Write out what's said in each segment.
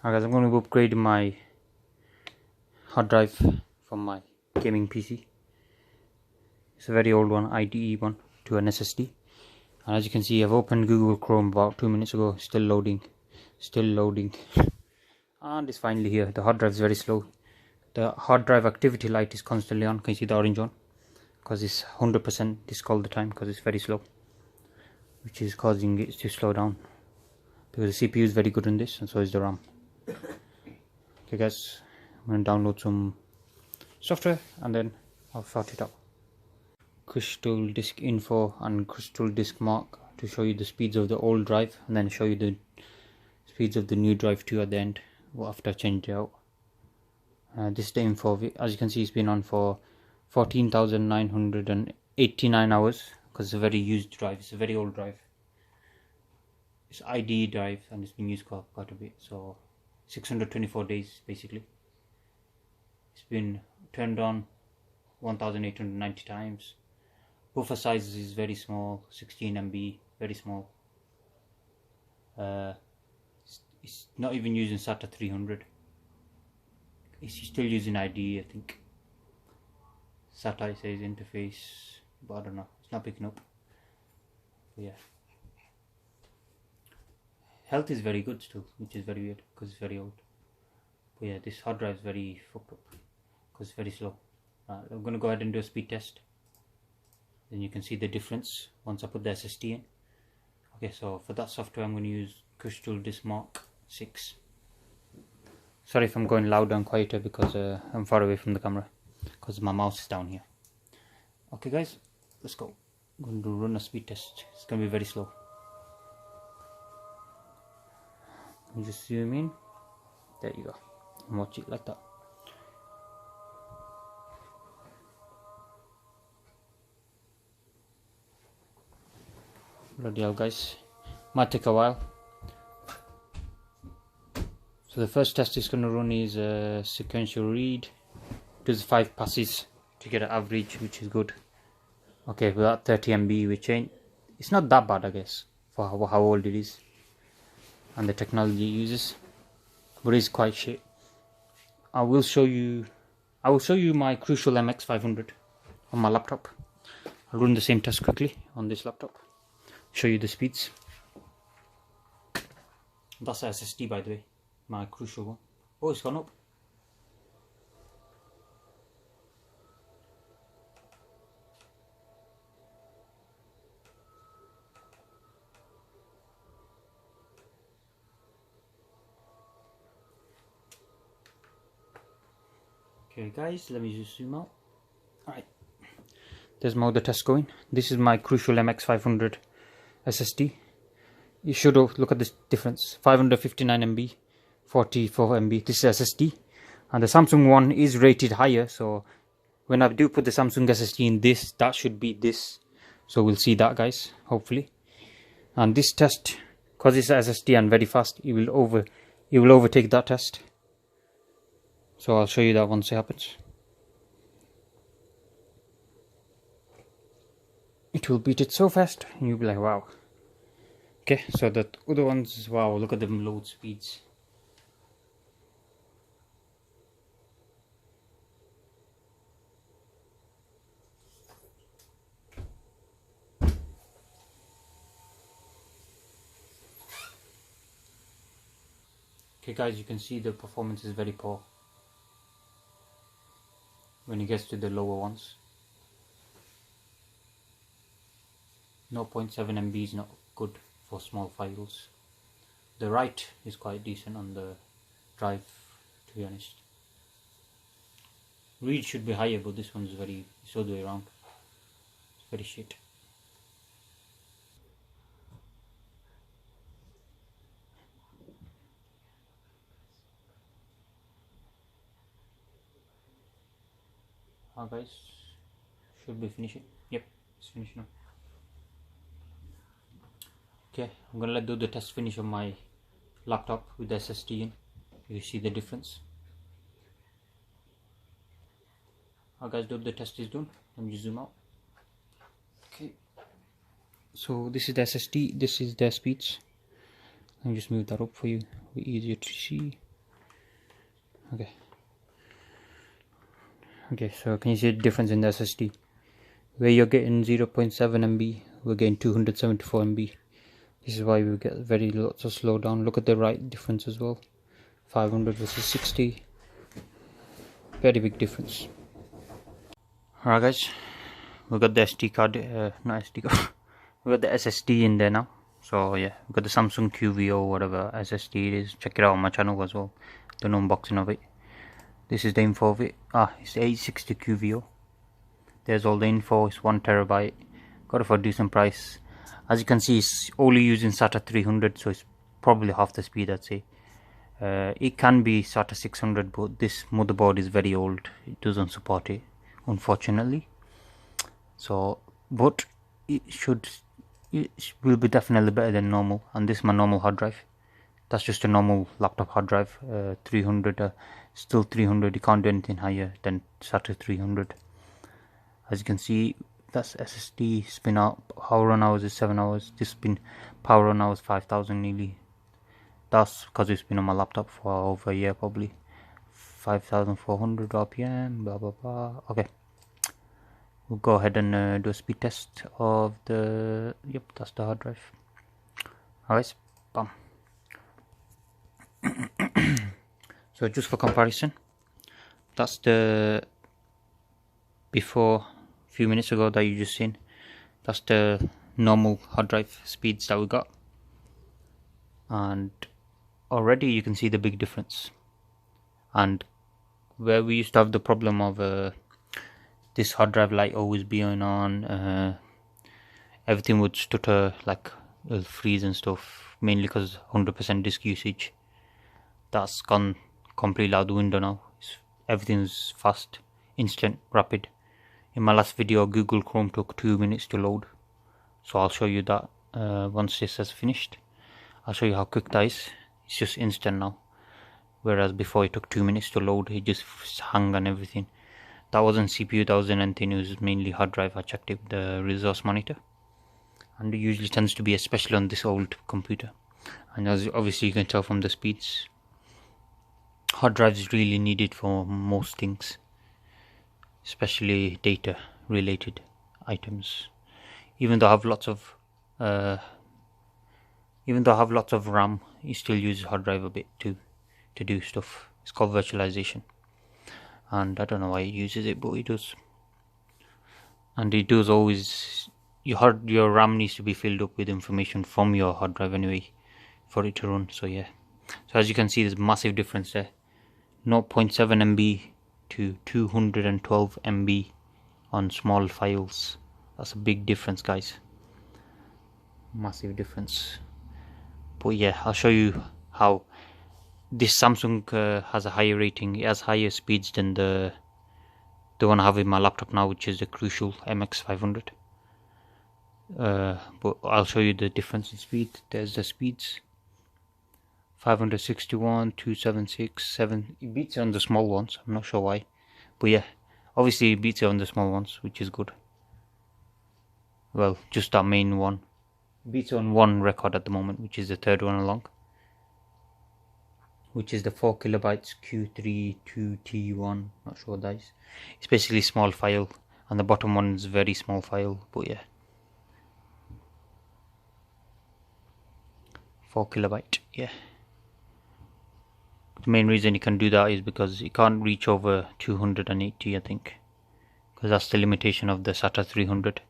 Alright guys, I'm going to upgrade my hard drive from my gaming PC. It's a very old one, IDE one, to an SSD. And as you can see, I've opened Google Chrome about 2 minutes ago. Still loading. And it's finally here. The hard drive is very slow. The hard drive activity light is constantly on. Can you see the orange one? Because it's 100% disk all the time, because it's very slow, which is causing it to slow down. Because the CPU is very good in this, and so is the RAM. Okay guys, I'm going to download some software and then I'll sort it out. Crystal disk info and crystal disk mark to show you the speeds of the old drive, and then show you the speeds of the new drive too at the end after I change it out. This is the info of it. As you can see, it's been on for 14,989 hours, because it's a very used drive. It's a very old drive. It's IDE drive and it's been used quite a bit, so 624 days basically. It's been turned on 1890 times. Buffer size is very small, 16 MB, very small. It's not even using SATA 300. It's still using IDE, I think. SATA, it says interface, but I don't know, it's not picking up. But yeah, health is very good still, which is very weird because it's very old. But yeah, this hard drive is very fucked up because it's very slow. I'm going to go ahead and do a speed test. Then you can see the difference once I put the SSD in. Okay, so for that software I'm going to use Crystal Disk Mark 6. Sorry if I'm going louder and quieter because I'm far away from the camera, because my mouse is down here. Okay guys, let's go. I'm going to run a speed test. It's going to be very slow. Let me just zoom in. There you go. And watch it like that. Bloody hell guys, might take a while. So the first test it's going to run is a sequential read. Does 5 passes to get an average, which is good. Okay, without 30 MB, which it's not that bad I guess for how old it is and the technology it uses, but it's quite shit. I will show you my Crucial MX 500 on my laptop. I'll run the same test quickly on this laptop, show you the speeds. That's a SSD by the way, my Crucial one. Oh, it's gone up. Okay guys, let me just zoom out. Alright, there's my other test going. This is my Crucial MX 500 SSD. You should look at this difference. 559 MB, 44 MB. This is SSD, and the Samsung one is rated higher, so when I do put the Samsung SSD in this, that should be this. So we'll see that guys, hopefully. And this test, because it's SSD and very fast, it will overtake that test. So I'll show you that once it happens. It will beat it so fast and you'll be like, wow. Okay, so the other ones, wow, look at them load speeds. Okay guys, you can see the performance is very poor when it gets to the lower ones. 0.7 MB is not good for small files. The write is quite decent on the drive, to be honest. Read should be higher, but this one's it's all the way around. It's very shit. Guys, should be finishing. Yep, it's finished now. Okay, I'm gonna do the test finish on my laptop with the SSD in. You see the difference. Guys, the test is done. Let me zoom out. Okay, so this is the SSD, this is the speeds. Let me just move that up for you, easier to see. Okay, so can you see the difference in the SSD? Where you're getting 0.7 MB, we're getting 274 MB. This is why we get very lots of slowdown. Look at the write difference as well. 500 versus 60. Very big difference. Alright guys, we got the SD card, not SD card. We got the SSD in there now. So yeah, we got the Samsung QVO, whatever SSD it is. Check it out on my channel as well. Done unboxing of it. This is the info of it. It's the 860 QVO. There's all the info. It's 1 terabyte. Got it for a decent price. As you can see, it's only using SATA 300, so it's probably half the speed, I'd say. It can be SATA 600, but this motherboard is very old. It doesn't support it, unfortunately. So, but it will be definitely better than normal. And this is my normal hard drive. That's just a normal laptop hard drive. 300, still 300. You can't do anything higher than SATA 300. As you can see, that's SSD. Spin out power on hours is 7 hours. This spin power on hours 5,000 nearly. That's because it's been on my laptop for over a year, probably. 5,400 RPM. Blah blah blah. Okay, we'll go ahead and do a speed test of the. Yep, that's the hard drive. Alright, bam. So just for comparison, that's the before a few minutes ago that you just seen. That's the normal hard drive speeds that we got, and already you can see the big difference. And where we used to have the problem of this hard drive light always being on, everything would stutter, like it'll freeze and stuff, mainly because 100% disk usage. That's gone completely out the window now. Everything's fast, instant, rapid. In my last video, Google Chrome took 2 minutes to load, so I'll show you that once this is finished. I'll show you how quick that is. It's just instant now, whereas before it took 2 minutes to load. It just hung on everything. That wasn't CPU, that wasn't anything. It was mainly hard drive. I checked it with the resource monitor, and it usually tends to be, especially on this old computer. And as obviously you can tell from the speeds, hard drive is really needed for most things, especially data related items. Even though I have lots of RAM, it still uses hard drive a bit to do stuff. It's called virtualization, and I don't know why it uses it, but it does. And it does always. Your RAM needs to be filled up with information from your hard drive anyway for it to run. So yeah, so as you can see, there's massive difference there. 0.7 MB to 212 MB on small files. That's a big difference, guys. Massive difference. But yeah, I'll show you how this Samsung has a higher rating. It has higher speeds than the one I have in my laptop now, which is the Crucial MX500. But I'll show you the difference in speed. There's the speeds. 561, 276, 7. It beats it on the small ones. I'm not sure why, but yeah, obviously it beats it on the small ones, which is good. Well, just that main one. It beats it on one record at the moment, which is the third one along, which is the 4 kilobytes Q32T1. Not sure what that is. It's basically small file, and the bottom one is very small file. But yeah, 4 kilobyte. Yeah. The main reason you can do that is because you can't reach over 280, I think, because that's the limitation of the SATA 300.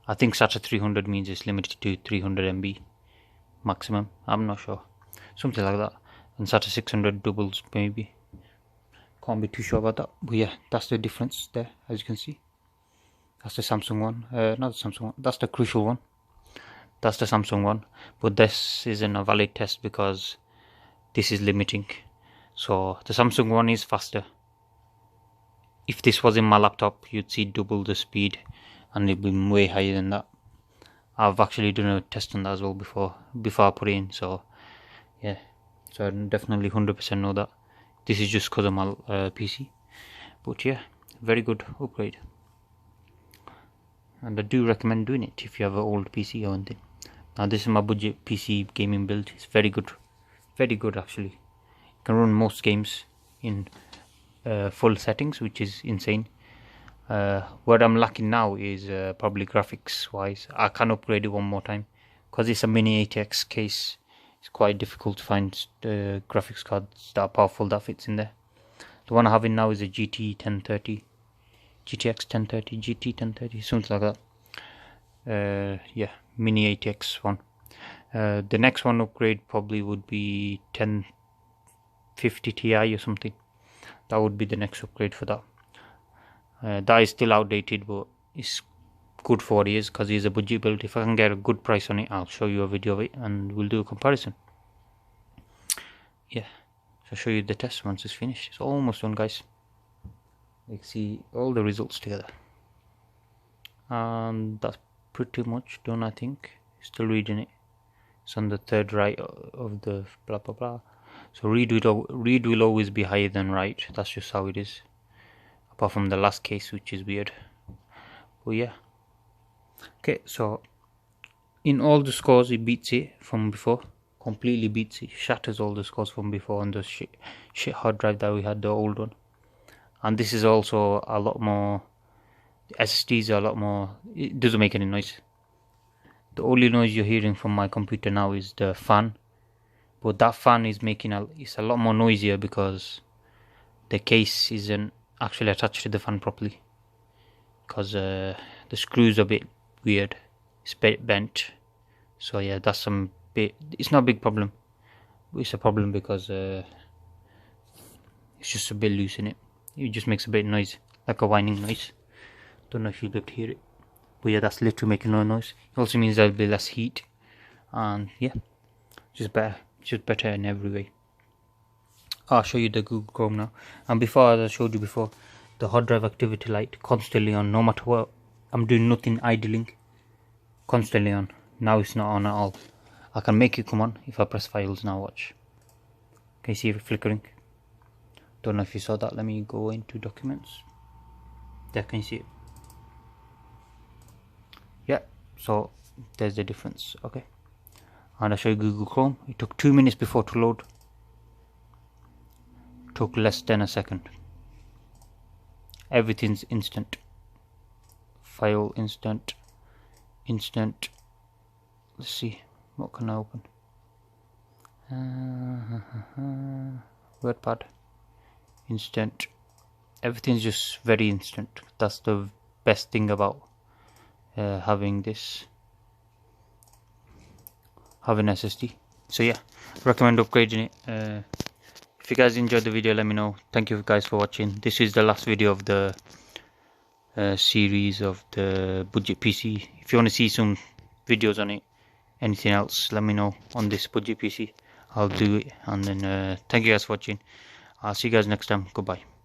I think SATA 300 means it's limited to 300 MB maximum. I'm not sure, something like that. And SATA 600 doubles maybe. Can't be too sure about that. But yeah, that's the difference there, as you can see. That's the Samsung one. Not the Samsung one. That's the Crucial one. That's the Samsung one. But this isn't a valid test because this is limiting. So the Samsung one is faster. If this was in my laptop, you'd see double the speed, and it'd be way higher than that. I've actually done a test on that as well before I put it in. So yeah, so I definitely 100% know that. This is just because of my PC. But yeah, very good upgrade, and I do recommend doing it if you have an old PC or anything. Now this is my budget PC gaming build. It's very good actually. Can run most games in full settings, which is insane. What I'm lacking now is probably graphics wise. I can upgrade it one more time because it's a mini ATX case. It's quite difficult to find graphics cards that are powerful that fits in there. The one I have in now is a GTX 1030, GT 1030, something like that. Yeah, mini ATX one. The next one upgrade probably would be 1050 Ti or something. That would be the next upgrade for that. That is still outdated, but it's good for what it is because it's a budget build. If I can get a good price on it, I'll show you a video of it and we'll do a comparison. Yeah, so I'll show you the test once it's finished. It's almost done, guys. You can see all the results together, and that's pretty much done. I think still reading it. It's on the third right of the blah blah blah. So read will always be higher than write. That's just how it is, apart from the last case, which is weird. But yeah, okay, so in all the scores it beats it from before, completely beats it, shatters all the scores from before on the shit hard drive that we had, the old one. And this is also a lot more, the SSDs are a lot more, it doesn't make any noise. The only noise you're hearing from my computer now is the fan, but that fan is making it's a lot more noisier because the case isn't actually attached to the fan properly, because the screws are a bit weird, it's a bit bent. So yeah, that's some bit, it's not a big problem, but it's a problem because it's just a bit loose in it. It just makes a bit of noise, like a whining noise. Don't know if you'll be able to hear it, but yeah, that's literally making no noise. It also means there'll be less heat, and yeah, just better in every way. I'll show you the Google Chrome now. And before, as I showed you before, the hard drive activity light constantly on, no matter what. I'm doing nothing, idling, constantly on. Now it's not on at all. I can make it come on if I press files now. Watch. Can you see it flickering? Don't know if you saw that. Let me go into documents. There, can you see it? Yeah, so there's the difference. Okay, and I'll show you Google Chrome. It took 2 minutes before to load. Took less than a second. Everything's instant. File instant. Let's see, what can I open? WordPad. Instant. Everything's just very instant. That's the best thing about having SSD. So yeah, recommend upgrading it. If you guys enjoyed the video, let me know. Thank you guys for watching. This is the last video of the series of the budget PC. If you want to see some videos on it, anything else, let me know on this budget PC. I'll do it. And then thank you guys for watching. I'll see you guys next time. Goodbye.